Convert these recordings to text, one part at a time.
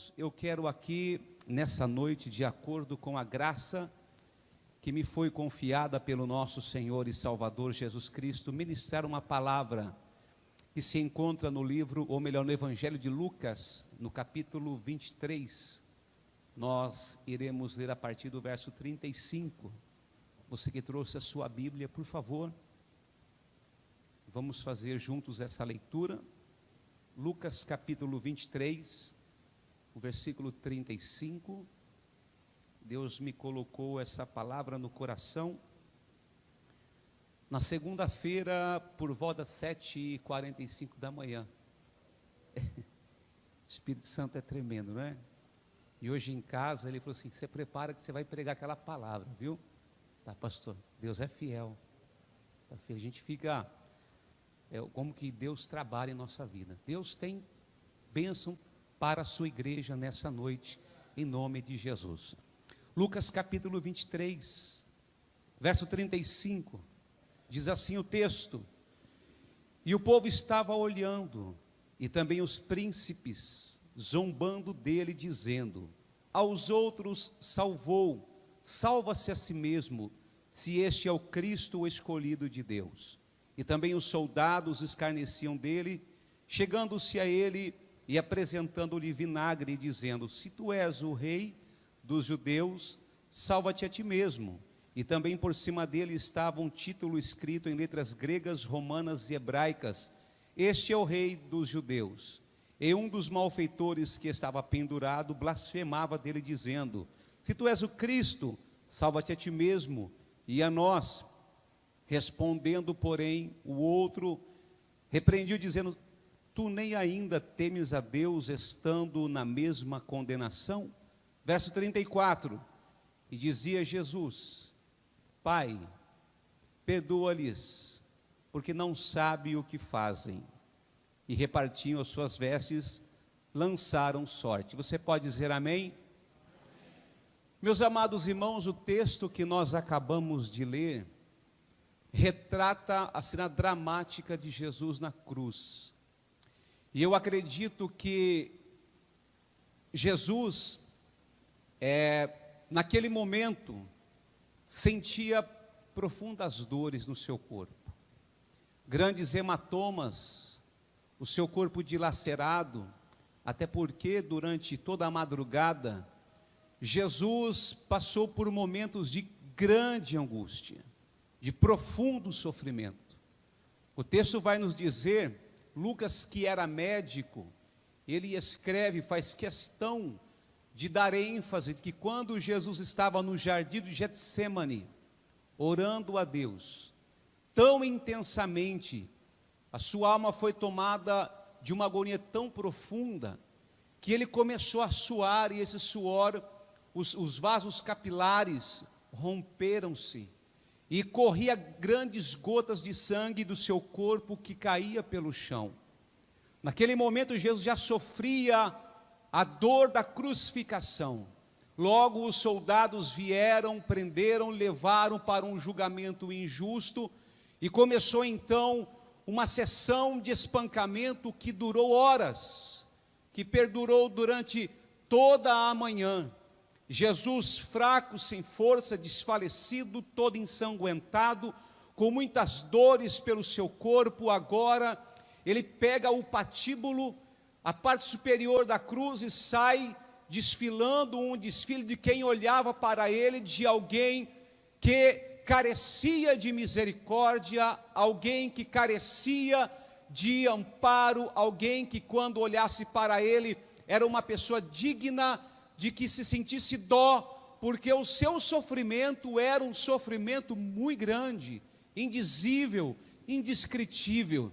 irmãos, eu quero aqui, nessa noite, de acordo com a graça que me foi confiada pelo nosso Senhor e Salvador Jesus Cristo, ministrar uma palavra que se encontra no livro, ou melhor, no Evangelho de Lucas, no capítulo 23. Nós iremos ler a partir do verso 35. Você que trouxe a sua Bíblia, por favor, vamos fazer juntos essa leitura. Lucas capítulo 23, o versículo 35. Deus me colocou essa palavra no coração na segunda-feira, por volta das 7h45 da manhã. O Espírito Santo é tremendo, não é? E hoje em casa ele falou assim: você prepara que você vai pregar aquela palavra, viu? Tá, pastor, Deus é fiel. A gente fica, como que Deus trabalha em nossa vida. Deus tem bênção para a sua igreja nessa noite, em nome de Jesus. Lucas capítulo 23, verso 35, diz assim o texto: e o povo estava olhando, e também os príncipes, zombando dele, dizendo: aos outros salvou, salva-se a si mesmo, se este é o Cristo, o escolhido de Deus. E também os soldados escarneciam dele, chegando-se a ele e apresentando-lhe vinagre, dizendo: se tu és o rei dos judeus, salva-te a ti mesmo. E também por cima dele estava um título escrito em letras gregas, romanas e hebraicas: este é o rei dos judeus. E um dos malfeitores que estava pendurado blasfemava dele, dizendo: se tu és o Cristo, salva-te a ti mesmo e a nós. Respondendo, porém, o outro repreendiu, dizendo: tu nem ainda temes a Deus, estando na mesma condenação? Verso 34, e dizia Jesus: Pai, perdoa-lhes, porque não sabem o que fazem. E repartiam as suas vestes, lançaram sorte. Você pode dizer amém? Meus amados irmãos, o texto que nós acabamos de ler retrata a cena dramática de Jesus na cruz. E eu acredito que Jesus, naquele momento, sentia profundas dores no seu corpo, grandes hematomas, o seu corpo dilacerado, até porque durante toda a madrugada, Jesus passou por momentos de grande angústia, de profundo sofrimento. O texto vai nos dizer, Lucas, que era médico, ele escreve, faz questão de dar ênfase, de que quando Jesus estava no jardim de Getsêmani, orando a Deus, tão intensamente, a sua alma foi tomada de uma agonia tão profunda, que ele começou a suar, e esse suor, os vasos capilares romperam-se, e corria grandes gotas de sangue do seu corpo que caía pelo chão. Naquele momento Jesus já sofria a dor da crucificação. Logo os soldados vieram, prenderam, levaram para um julgamento injusto, e começou então uma sessão de espancamento que durou horas, que perdurou durante toda a manhã. Jesus, fraco, sem força, desfalecido, todo ensanguentado, com muitas dores pelo seu corpo, agora ele pega o patíbulo, a parte superior da cruz, e sai desfilando um desfile de quem olhava para ele, de alguém que carecia de misericórdia, alguém que carecia de amparo, alguém que quando olhasse para ele, era uma pessoa digna de que se sentisse dó, porque o seu sofrimento era um sofrimento muito grande, indizível, indescritível.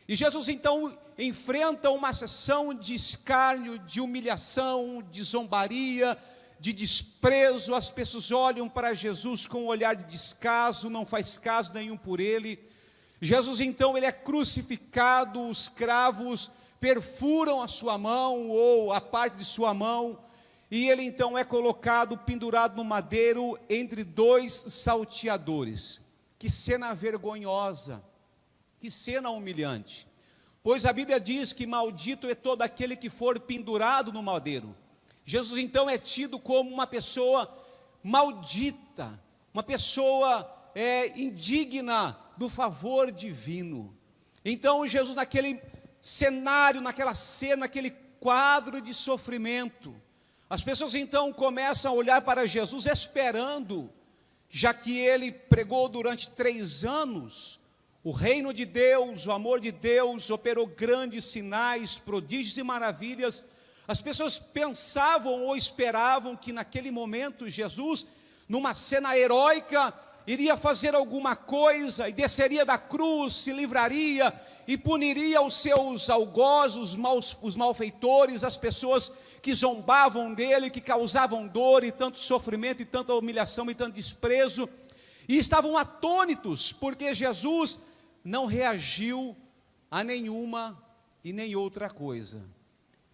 E Jesus então enfrenta uma sessão de escárnio, de humilhação, de zombaria, de desprezo. As pessoas olham para Jesus com um olhar de descaso, não faz caso nenhum por ele. Jesus então, ele é crucificado, os cravos perfuram a sua mão, ou a parte de sua mão, e ele então é colocado, pendurado no madeiro, entre dois salteadores. Que cena vergonhosa, que cena humilhante. Pois a Bíblia diz que maldito é todo aquele que for pendurado no madeiro. Jesus então é tido como uma pessoa maldita, uma pessoa indigna do favor divino. Então Jesus, naquele cenário, naquela cena, naquele quadro de sofrimento, as pessoas então começam a olhar para Jesus esperando, já que ele pregou durante 3 anos, o reino de Deus, o amor de Deus, operou grandes sinais, prodígios e maravilhas. As pessoas pensavam ou esperavam que naquele momento Jesus, numa cena heróica, iria fazer alguma coisa e desceria da cruz, se livraria e puniria os seus algozes, os malfeitores, as pessoas que zombavam dele, que causavam dor e tanto sofrimento e tanta humilhação e tanto desprezo. E estavam atônitos, porque Jesus não reagiu a nenhuma e nem outra coisa.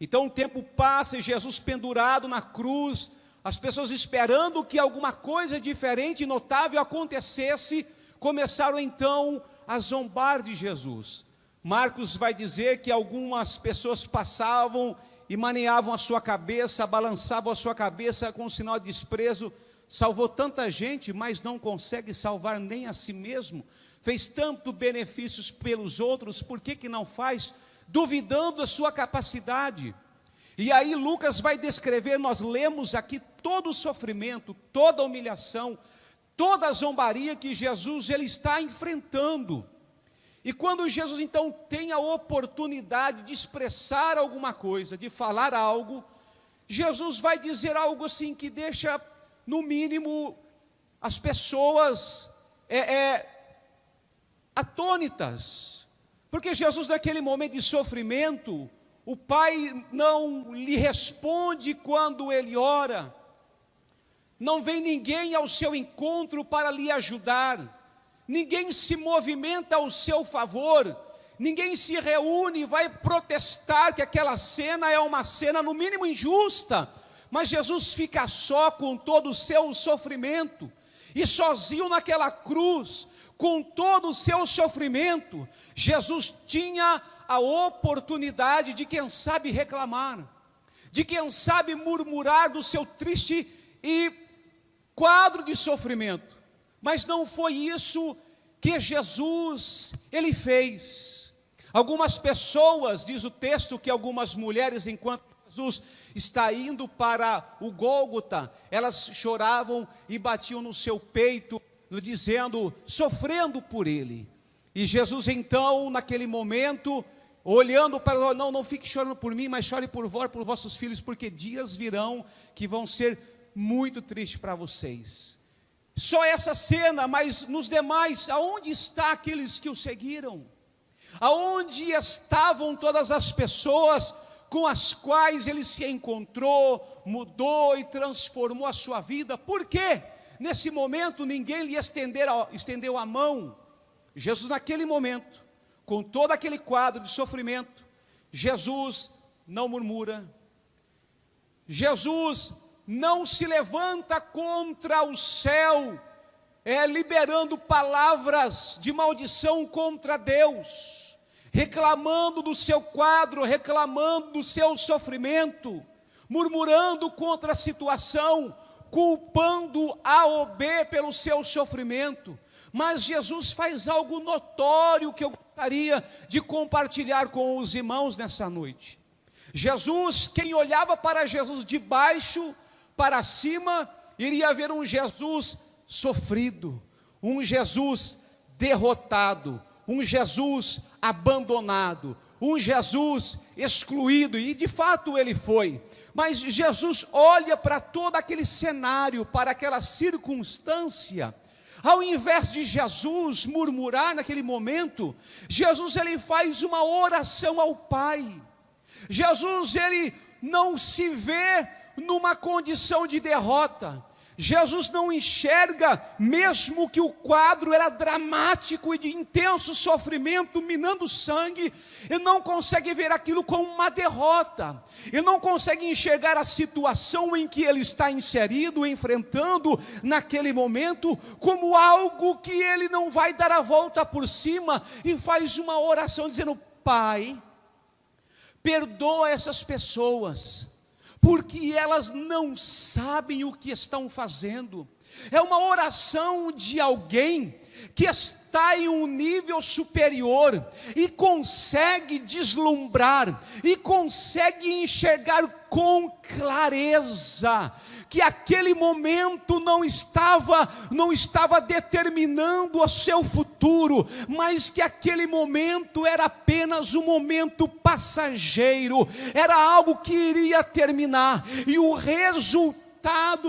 Então o tempo passa e Jesus pendurado na cruz, as pessoas esperando que alguma coisa diferente e notável acontecesse, começaram então a zombar de Jesus. Marcos vai dizer que algumas pessoas passavam e maneavam a sua cabeça, balançavam a sua cabeça com um sinal de desprezo. Salvou tanta gente, mas não consegue salvar nem a si mesmo. Fez tanto benefícios pelos outros, por que não faz? Duvidando da sua capacidade. E aí Lucas vai descrever, nós lemos aqui todo o sofrimento, toda a humilhação, toda a zombaria que Jesus ele está enfrentando. E quando Jesus então tem a oportunidade de expressar alguma coisa, de falar algo, Jesus vai dizer algo assim que deixa, no mínimo, as pessoas atônitas. Porque Jesus, naquele momento de sofrimento, o Pai não lhe responde quando ele ora, não vem ninguém ao seu encontro para lhe ajudar, ninguém se movimenta ao seu favor, ninguém se reúne e vai protestar que aquela cena é uma cena no mínimo injusta, mas Jesus fica só com todo o seu sofrimento, e sozinho naquela cruz, com todo o seu sofrimento, Jesus tinha a oportunidade de quem sabe reclamar, de quem sabe murmurar do seu triste e quadro de sofrimento, mas não foi isso que Jesus, ele fez. Algumas pessoas, diz o texto, que algumas mulheres, enquanto Jesus está indo para o Gólgota, elas choravam e batiam no seu peito, dizendo, sofrendo por ele. E Jesus então, naquele momento, olhando para, não fique chorando por mim, mas chore por vós, por vossos filhos, porque dias virão que vão ser muito tristes para vocês. Só essa cena, mas nos demais, aonde está aqueles que o seguiram? Aonde estavam todas as pessoas com as quais ele se encontrou, mudou e transformou a sua vida? Por quê? Nesse momento ninguém lhe estendeu a mão. Jesus naquele momento, com todo aquele quadro de sofrimento, Jesus não murmura, Jesus não se levanta contra o céu, liberando palavras de maldição contra Deus, reclamando do seu quadro, reclamando do seu sofrimento, murmurando contra a situação, culpando A ou B pelo seu sofrimento. Mas Jesus faz algo notório que eu gostaria de compartilhar com os irmãos nessa noite. Jesus, quem olhava para Jesus de baixo para cima, iria ver um Jesus sofrido, um Jesus derrotado, um Jesus abandonado, um Jesus excluído, e de fato ele foi. Mas Jesus olha para todo aquele cenário, para aquela circunstância. Ao invés de Jesus murmurar naquele momento, Jesus ele faz uma oração ao Pai. Jesus ele não se vê numa condição de derrota. Jesus não enxerga, mesmo que o quadro era dramático e de intenso sofrimento, minando sangue, ele não consegue ver aquilo como uma derrota, ele não consegue enxergar a situação em que ele está inserido, enfrentando naquele momento, como algo que ele não vai dar a volta por cima, e faz uma oração dizendo: Pai, perdoa essas pessoas, porque elas não sabem o que estão fazendo. É uma oração de alguém que está em um nível superior e consegue deslumbrar, e consegue enxergar com clareza que aquele momento não estava determinando o seu futuro, mas que aquele momento era apenas um momento passageiro, era algo que iria terminar, e o resultado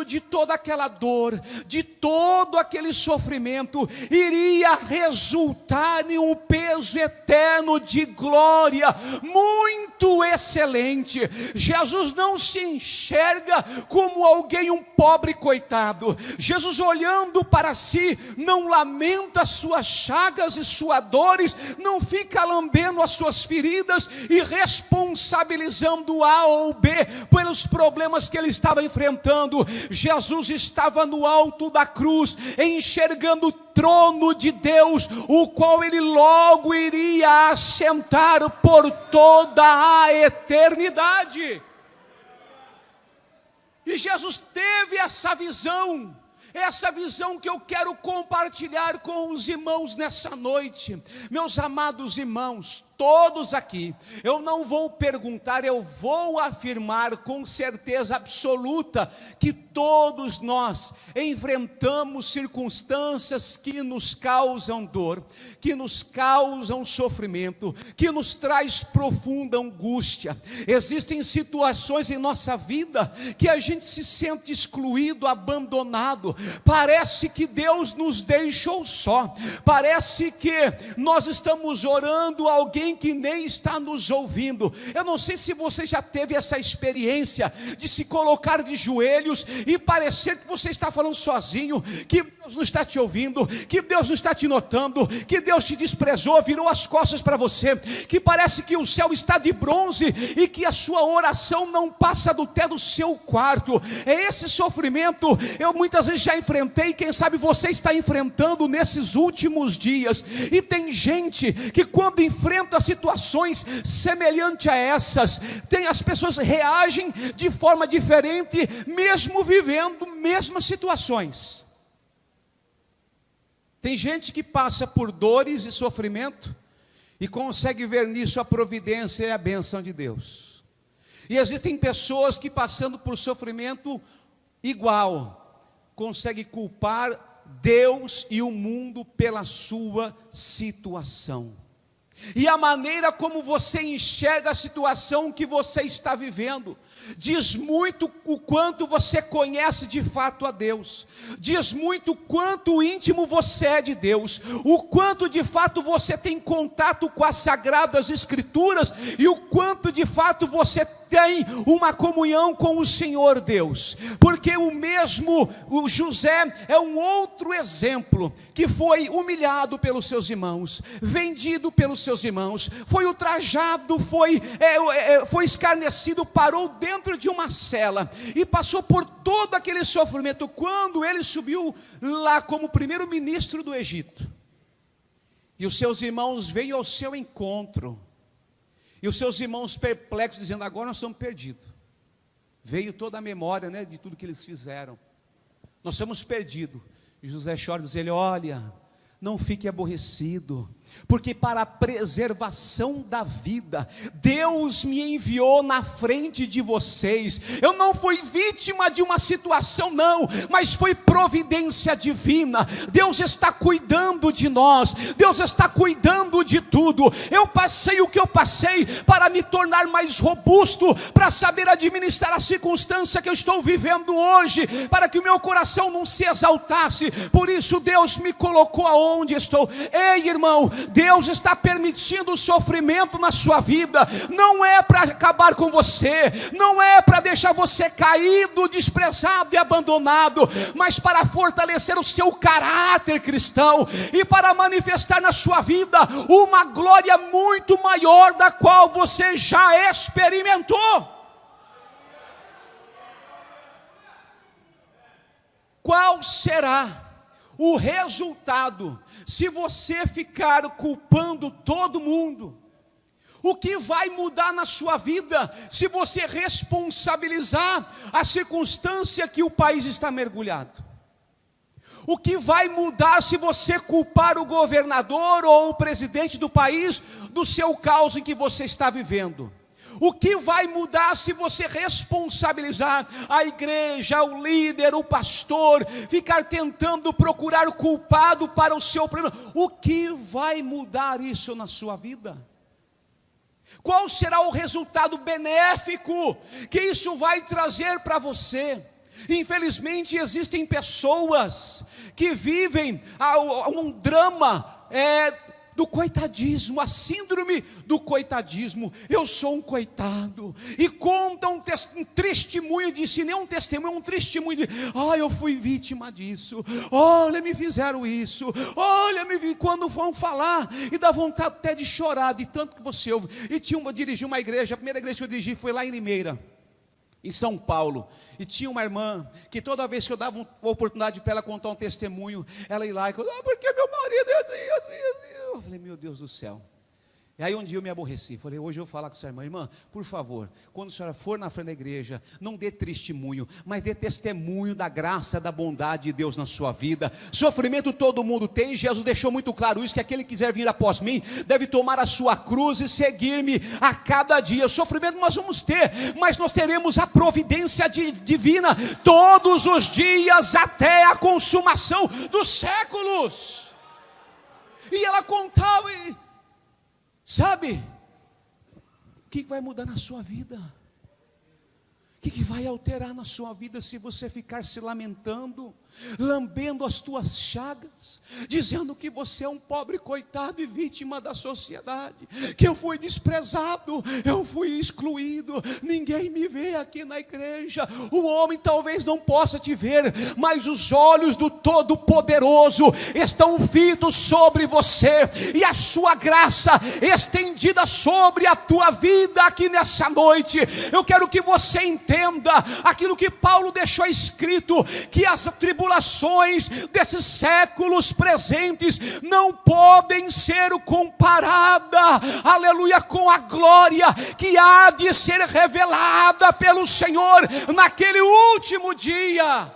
de toda aquela dor, de todo aquele sofrimento, iria resultar em um peso eterno de glória, muito excelente. Jesus não se enxerga como alguém, um pobre coitado. Jesus, olhando para si, não lamenta as suas chagas e suas dores, não fica lambendo as suas feridas e responsabilizando A ou B pelos problemas que ele estava enfrentando. Jesus estava no alto da cruz, enxergando o trono de Deus, o qual ele logo iria assentar por toda a eternidade. E Jesus teve essa visão que eu quero compartilhar com os irmãos nessa noite. Meus amados irmãos, todos aqui, eu não vou perguntar, eu vou afirmar com certeza absoluta que todos nós enfrentamos circunstâncias que nos causam dor, que nos causam sofrimento, que nos traz profunda angústia. Existem situações em nossa vida que a gente se sente excluído, abandonado. Parece que Deus nos deixou só, parece que nós estamos orando a alguém que nem está nos ouvindo. Eu não sei se você já teve essa experiência de se colocar de joelhos e parecer que você está falando sozinho, que Deus não está te ouvindo, que Deus não está te notando, que Deus te desprezou, virou as costas para você, que parece que o céu está de bronze e que a sua oração não passa até do seu quarto. É esse sofrimento eu muitas vezes já enfrentei, quem sabe você está enfrentando nesses últimos dias. E tem gente que quando enfrenta situações semelhantes a essas, as pessoas reagem de forma diferente, mesmo vivendo mesmas situações. Tem gente que passa por dores e sofrimento e consegue ver nisso a providência e a bênção de Deus. E existem pessoas que, passando por sofrimento igual, conseguem culpar Deus e o mundo pela sua situação. E a maneira como você enxerga a situação que você está vivendo diz muito o quanto você conhece de fato a Deus, diz muito o quanto íntimo você é de Deus, o quanto de fato você tem contato com as Sagradas Escrituras e o quanto de fato você tem uma comunhão com o Senhor Deus. Porque o José é um outro exemplo, que foi humilhado pelos seus irmãos, vendido pelos seus irmãos, foi ultrajado, foi escarnecido, parou dentro de uma cela e passou por todo aquele sofrimento. Quando ele subiu lá como primeiro-ministro do Egito, e os seus irmãos veio ao seu encontro, e os seus irmãos perplexos, dizendo: agora nós estamos perdidos. Veio toda a memória, de tudo que eles fizeram. Nós estamos perdidos. E José chora e diz: ele, olha, não fique aborrecido, porque para a preservação da vida, Deus me enviou na frente de vocês. Eu não fui vítima de uma situação não, mas foi providência divina. Deus está cuidando de nós, Deus está cuidando de tudo. Eu passei o que eu passei para me tornar mais robusto, para saber administrar a circunstância que eu estou vivendo hoje, para que o meu coração não se exaltasse. Por isso Deus me colocou aonde estou. Ei, irmão, Deus está permitindo o sofrimento na sua vida, não é para acabar com você, não é para deixar você caído, desprezado e abandonado, mas para fortalecer o seu caráter cristão e para manifestar na sua vida uma glória muito maior da qual você já experimentou. Qual será o resultado se você ficar culpando todo mundo? O que vai mudar na sua vida se você responsabilizar a circunstância que o país está mergulhado? O que vai mudar se você culpar o governador ou o presidente do país do seu caos em que você está vivendo? O que vai mudar se você responsabilizar a igreja, o líder, o pastor, ficar tentando procurar o culpado para o seu problema? O que vai mudar isso na sua vida? Qual será o resultado benéfico que isso vai trazer para você? Infelizmente existem pessoas que vivem um drama do coitadismo, a síndrome do coitadismo. Eu sou um coitado, e conta um testemunho de si, nem um testemunho, um testemunho de: eu fui vítima disso, olha, me fizeram isso, olha, me vi. Quando vão falar, e dá vontade até de chorar, de tanto que você ouve. E dirigi uma igreja, a primeira igreja que eu dirigi foi lá em Limeira, em São Paulo, e tinha uma irmã que toda vez que eu dava uma oportunidade para ela contar um testemunho, ela ia lá e falava: porque meu marido é assim. Eu falei: meu Deus do céu. E aí um dia eu me aborreci, falei: hoje eu vou falar com sua irmã, por favor, quando a senhora for na frente da igreja, não dê testemunho, mas dê testemunho da graça, da bondade de Deus na sua vida. Sofrimento todo mundo tem, Jesus deixou muito claro isso, que aquele que quiser vir após mim, deve tomar a sua cruz e seguir-me a cada dia. Sofrimento nós vamos ter, mas nós teremos a providência divina todos os dias, até a consumação dos séculos. E ela contava, sabe, o que vai mudar na sua vida? O que vai alterar na sua vida se você ficar se lamentando, lambendo as tuas chagas, dizendo que você é um pobre coitado e vítima da sociedade, que eu fui desprezado, eu fui excluído, ninguém me vê aqui na igreja. O homem talvez não possa te ver, mas os olhos do Todo-Poderoso estão fitos sobre você, e a sua graça estendida sobre a tua vida aqui nessa noite. Eu quero que você entenda aquilo que Paulo deixou escrito, que as tribulações desses séculos presentes não podem ser comparadas, aleluia, com a glória que há de ser revelada pelo Senhor naquele último dia.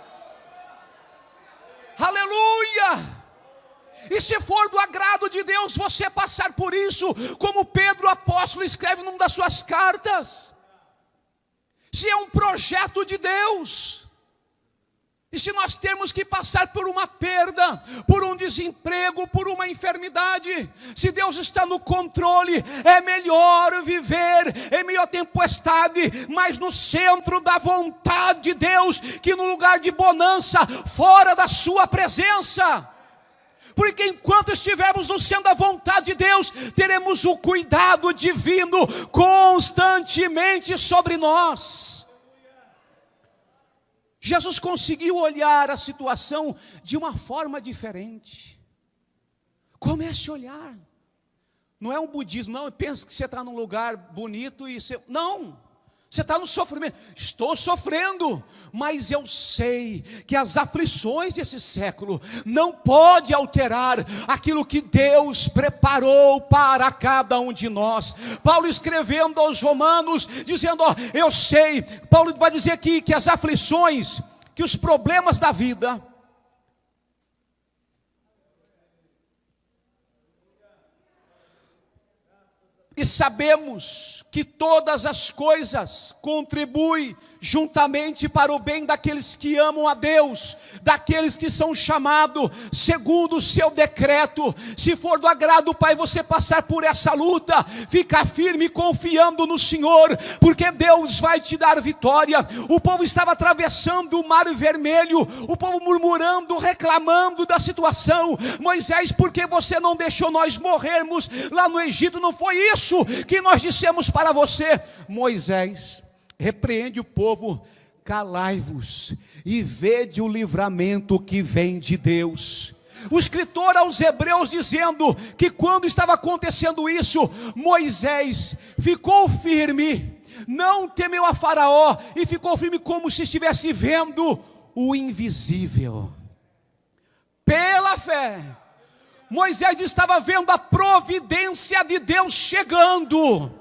Aleluia! E se for do agrado de Deus você passar por isso, como Pedro apóstolo escreve numa das suas cartas, se é um projeto de Deus, e se nós temos que passar por uma perda, por um desemprego, por uma enfermidade, se Deus está no controle, é melhor viver em meio à tempestade, mas no centro da vontade de Deus, que no lugar de bonança, fora da sua presença. Porque enquanto estivermos no centro da vontade de Deus, teremos o cuidado divino constantemente sobre nós. Jesus conseguiu olhar a situação de uma forma diferente. Comece a olhar. Não é um budismo, não. Pensa que você está num lugar bonito e você... Não. Você está no sofrimento. Estou sofrendo, mas eu sei que as aflições desse século não pode alterar aquilo que Deus preparou para cada um de nós. Paulo escrevendo aos Romanos, dizendo, eu sei, Paulo vai dizer aqui que as aflições, que os problemas da vida, e sabemos que todas as coisas contribuem juntamente para o bem daqueles que amam a Deus, daqueles que são chamados segundo o seu decreto. Se for do agrado do Pai você passar por essa luta, fica firme confiando no Senhor, porque Deus vai te dar vitória. O povo estava atravessando o mar vermelho, o povo murmurando, reclamando da situação. Moisés, por que você não deixou nós morrermos lá no Egito? Não foi isso que nós dissemos para você. Moisés, repreende o povo, calai-vos e vede o livramento que vem de Deus. O escritor aos Hebreus dizendo que quando estava acontecendo isso, Moisés ficou firme, não temeu a Faraó e ficou firme como se estivesse vendo o invisível. Pela fé, Moisés estava vendo a providência de Deus chegando.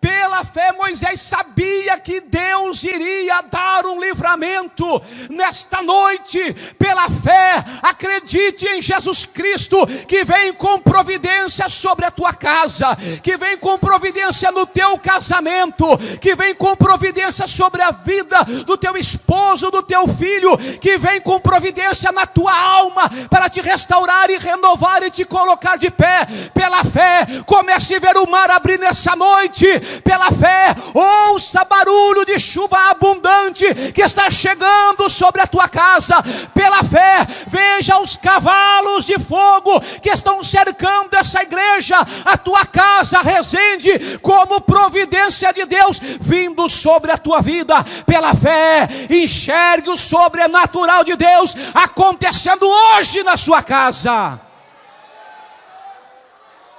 Pela fé Moisés sabia que Deus iria dar um livramento. Nesta noite, pela fé, acredite em Jesus Cristo, que vem com providência sobre a tua casa, que vem com providência no teu casamento, que vem com providência sobre a vida do teu esposo, do teu filho, que vem com providência na tua alma, para te restaurar e renovar e te colocar de pé. Pela fé, comece a ver o mar abrir nessa noite. Pela fé, ouça barulho de chuva abundante que está chegando sobre a tua casa. Pela fé, veja os cavalos de fogo que estão cercando essa igreja, a tua casa, Resende, como providência de Deus vindo sobre a tua vida. Pela fé, enxergue o sobrenatural de Deus acontecendo hoje na sua casa.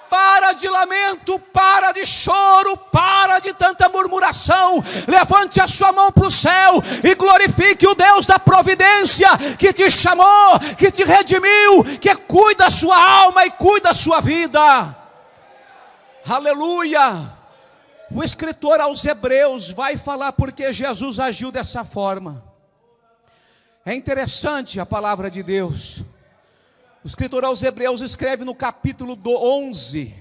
Para de lamento, para de choro, para de tanta murmuração. Levante a sua mão para o céu e glorifique o Deus da providência, que te chamou, que te redimiu, que cuida da sua alma e cuida da sua vida. Aleluia. O escritor aos Hebreus vai falar porque Jesus agiu dessa forma. É interessante a palavra de Deus. O escritor aos Hebreus escreve no capítulo 11,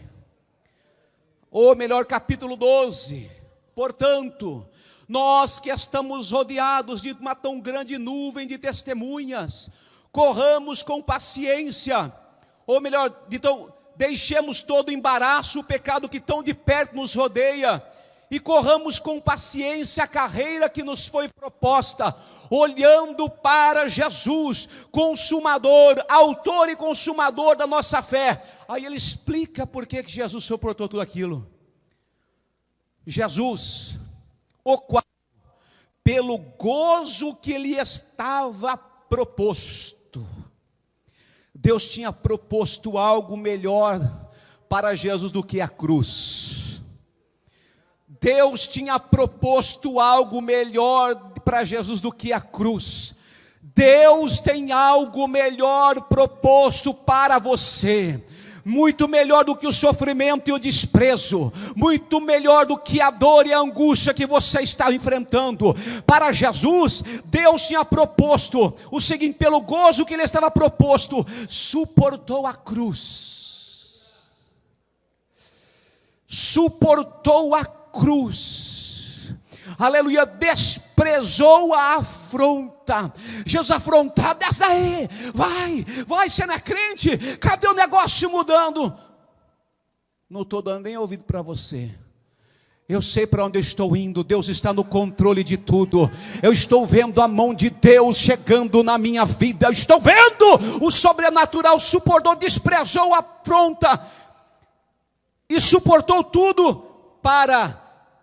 ou melhor, capítulo 12. Portanto, nós que estamos rodeados de uma tão grande nuvem de testemunhas, corramos com paciência, ou melhor, deixemos todo o embaraço, o pecado que tão de perto nos rodeia, e corramos com paciência a carreira que nos foi proposta, olhando para Jesus, consumador, autor e consumador da nossa fé. Aí ele explica por que Jesus suportou tudo aquilo. Jesus, o qual, pelo gozo que lhe estava proposto, Deus tinha proposto algo melhor para Jesus do que a cruz. Deus tinha proposto algo melhor para Jesus do que a cruz. Deus tem algo melhor proposto para você. Muito melhor do que o sofrimento e o desprezo, muito melhor do que a dor e a angústia que você está enfrentando. Para Jesus, Deus tinha proposto o seguinte: pelo gozo que lhe estava proposto, suportou a cruz. Suportou a cruz, aleluia, desprezou a afronta. Jesus afrontado, dessa aí, vai, você não é crente? Cadê o negócio mudando? Não estou dando nem ouvido para você. Eu sei para onde eu estou indo. Deus está no controle de tudo. Eu estou vendo a mão de Deus chegando na minha vida. Eu estou vendo o sobrenatural. Suportou, desprezou a afronta e suportou tudo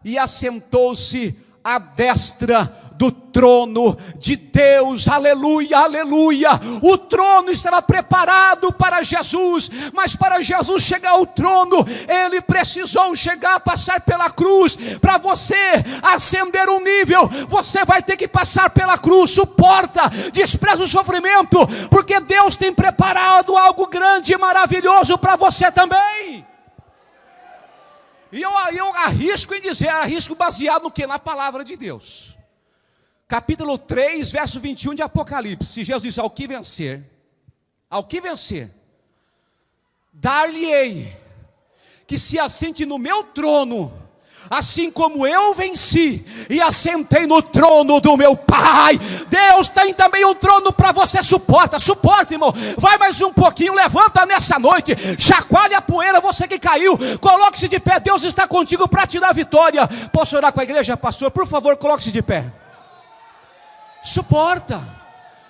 e assentou-se à destra do trono de Deus. Aleluia, aleluia. O trono estava preparado para Jesus, mas para Jesus chegar ao trono, ele precisou chegar, passar pela cruz. Para você ascender um nível, você vai ter que passar pela cruz. Suporta, despreza o sofrimento, porque Deus tem preparado algo grande e maravilhoso para você também. E eu arrisco em dizer, arrisco baseado no que? Na palavra de Deus. Capítulo 3, verso 21 de Apocalipse. Jesus diz: ao que vencer, dar-lhe-ei que se assente no meu trono, assim como eu venci e assentei no trono do meu Pai. Deus tem também um trono para você. Suporta, irmão. Vai mais um pouquinho, levanta nessa noite, chacoalhe a poeira, você que caiu, coloque-se de pé. Deus está contigo para te dar vitória. Posso orar com a igreja, pastor? Por favor, coloque-se de pé.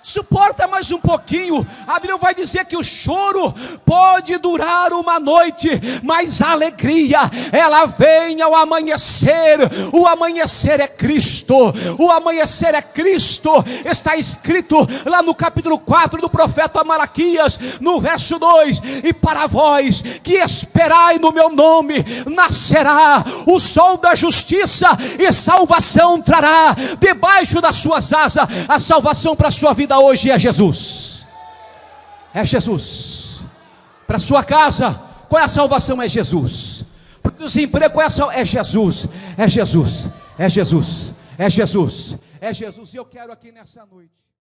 Suporta mais um pouquinho. A Bíblia vai dizer que o choro pode durar uma noite, mas a alegria, ela vem ao amanhecer. O amanhecer é Cristo. O amanhecer é Cristo. Está escrito lá no capítulo 4 do profeta Malaquias, no verso 2: e para vós que esperai no meu nome, nascerá o sol da justiça, e salvação trará debaixo das suas asas. A salvação para a sua vida hoje é Jesus. É Jesus. Para a sua casa, qual é a salvação? É Jesus. desemprego, essa é Jesus, é Jesus, é Jesus, é Jesus, é Jesus. E eu quero aqui nessa noite